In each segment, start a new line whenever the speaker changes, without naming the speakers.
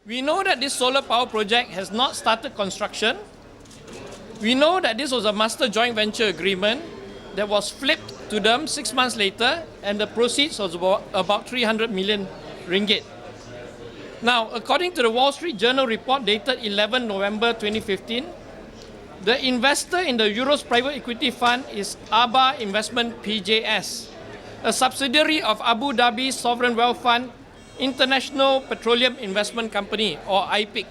We know that this solar power project has not started construction. We know that this was a master joint venture agreement that was flipped to them 6 months later, and the proceeds was about 300 million ringgit. Now, according to the Wall Street Journal report dated 11 November 2015, the investor in the Euros private equity fund is ABA Investment PJS, a subsidiary of Abu Dhabi Sovereign Wealth Fund International Petroleum Investment Company, or IPIC.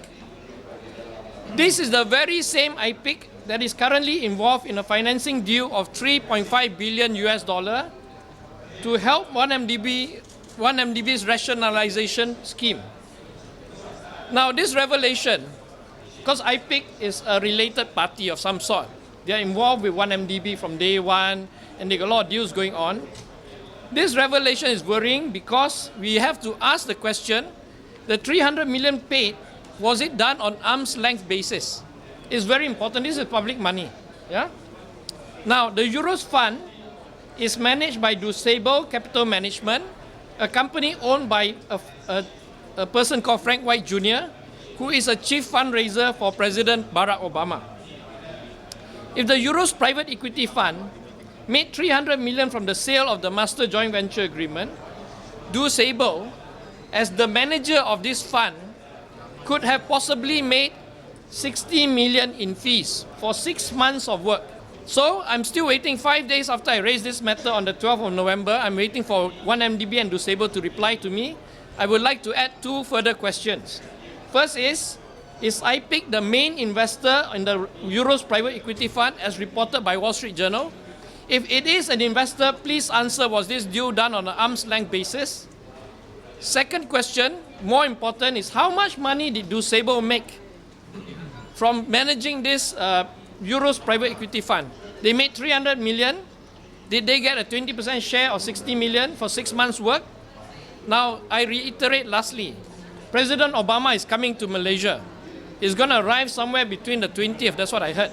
This is the very same IPIC that is currently involved in a financing deal of $3.5 billion to help 1MDB's rationalization scheme. Now, this revelation, because IPIC is a related party of some sort, they are involved with 1MDB from day one, and they got a lot of deals going on. This revelation is worrying because we have to ask the question, the 300 million paid, was it done on arm's length basis? It's very important. This is public money. Yeah? Now, the Euros Fund is managed by DuSable Capital Management, a company owned by a person called Frank White Jr., who is a chief fundraiser for President Barack Obama. If the Euros private equity fund made 300 million from the sale of the master joint venture agreement, DuSable, as the manager of this fund, could have possibly made 60 million in fees for 6 months of work. So I'm still waiting 5 days after I raised this matter on the 12th of November. I'm waiting for 1MDB and DuSable to reply to me. I would like to add 2 further questions. First is IPIC the main investor in the Euros private equity fund as reported by Wall Street Journal? If it is an investor, please answer, was this deal done on an arm's length basis? Second question, more important, is how much money did DuSable make from managing this Euros private equity fund? They made 300 million. Did they get a 20% share of 60 million for 6 months' work? Now, I reiterate lastly, President Obama is coming to Malaysia. He's going to arrive somewhere between the 20th, that's what I heard.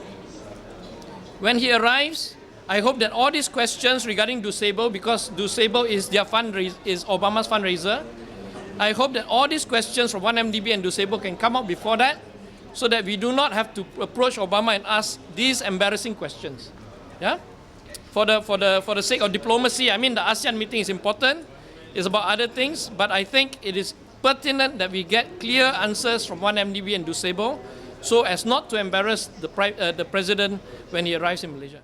When he arrives, I hope that all these questions regarding DuSable, because DuSable is their is Obama's fundraiser, I hope that all these questions from 1MDB and DuSable can come out before that, so that we do not have to approach Obama and ask these embarrassing questions. Yeah? For the sake of diplomacy, I mean the ASEAN meeting is important. It's about other things, but I think it is pertinent that we get clear answers from 1MDB and DuSable so as not to embarrass the President when he arrives in Malaysia.